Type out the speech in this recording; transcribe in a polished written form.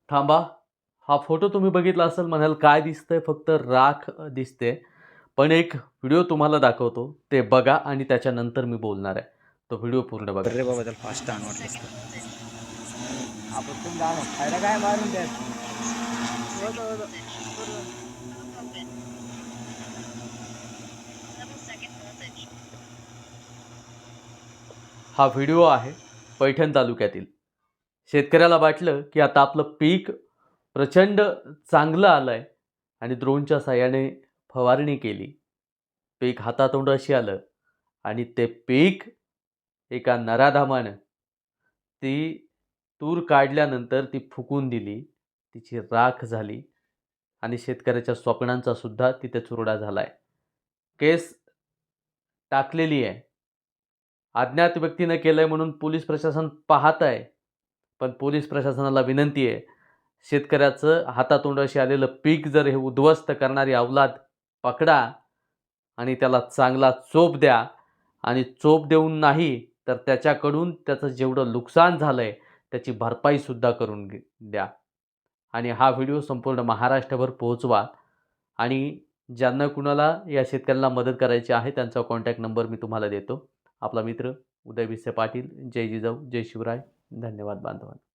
थांबा. हा फोटो तुम्ही बघितला असेल, म्हणाल काय दिसतंय? फक्त राख दिसते. पण एक व्हिडिओ तुम्हाला दाखवतो, ते बघा आणि त्याच्यानंतर मी बोलणार आहे. तो व्हिडिओ पूर्ण बघा. रे बाबा त्याला फास्ट आण वाटलं असतं. आपण तुम्ही जाणं खायला काय मारून द्या. हा व्हिडिओ आहे पैठण तालुक्यातील. शेतकऱ्याला वाटलं की आता आपलं पीक प्रचंड चांगलं आलंय आणि ड्रोनच्या साहाय्याने फवारणी केली. पीक हातातोंडाशी आलं आणि ते पीक एका नराधामानं ती तूर काढल्यानंतर ती फुकून दिली. तिची राख झाली आणि शेतकऱ्याच्या स्वप्नांचा सुद्धा तिथे चुरडा झालाय. केस टाकलेली आहे. अज्ञात व्यक्तीनं केलंय म्हणून पोलीस प्रशासन पाहत आहे. पण पोलीस प्रशासनाला विनंती आहे, शेतकऱ्याचं हातातोंडाशी आलेलं पीक जर हे उद्ध्वस्त करणारी अवलाद पकडा आणि त्याला चांगला चोप द्या आणि चोप देऊन नाही तर त्याच्याकडून त्याचं जेवढं नुकसान झालंय त्याची भरपाईसुद्धा करून द्या. आणि हा व्हिडिओ संपूर्ण महाराष्ट्रभर पोहोचवा आणि ज्यांना कुणाला या शेतकऱ्यांना मदत करायची आहे त्यांचा कॉन्टॅक्ट नंबर मी तुम्हाला देतो. आपला मित्र उदय भिसे पाटील. जय जिजाऊ, जय शिवराय. धन्यवाद बांधवांनो.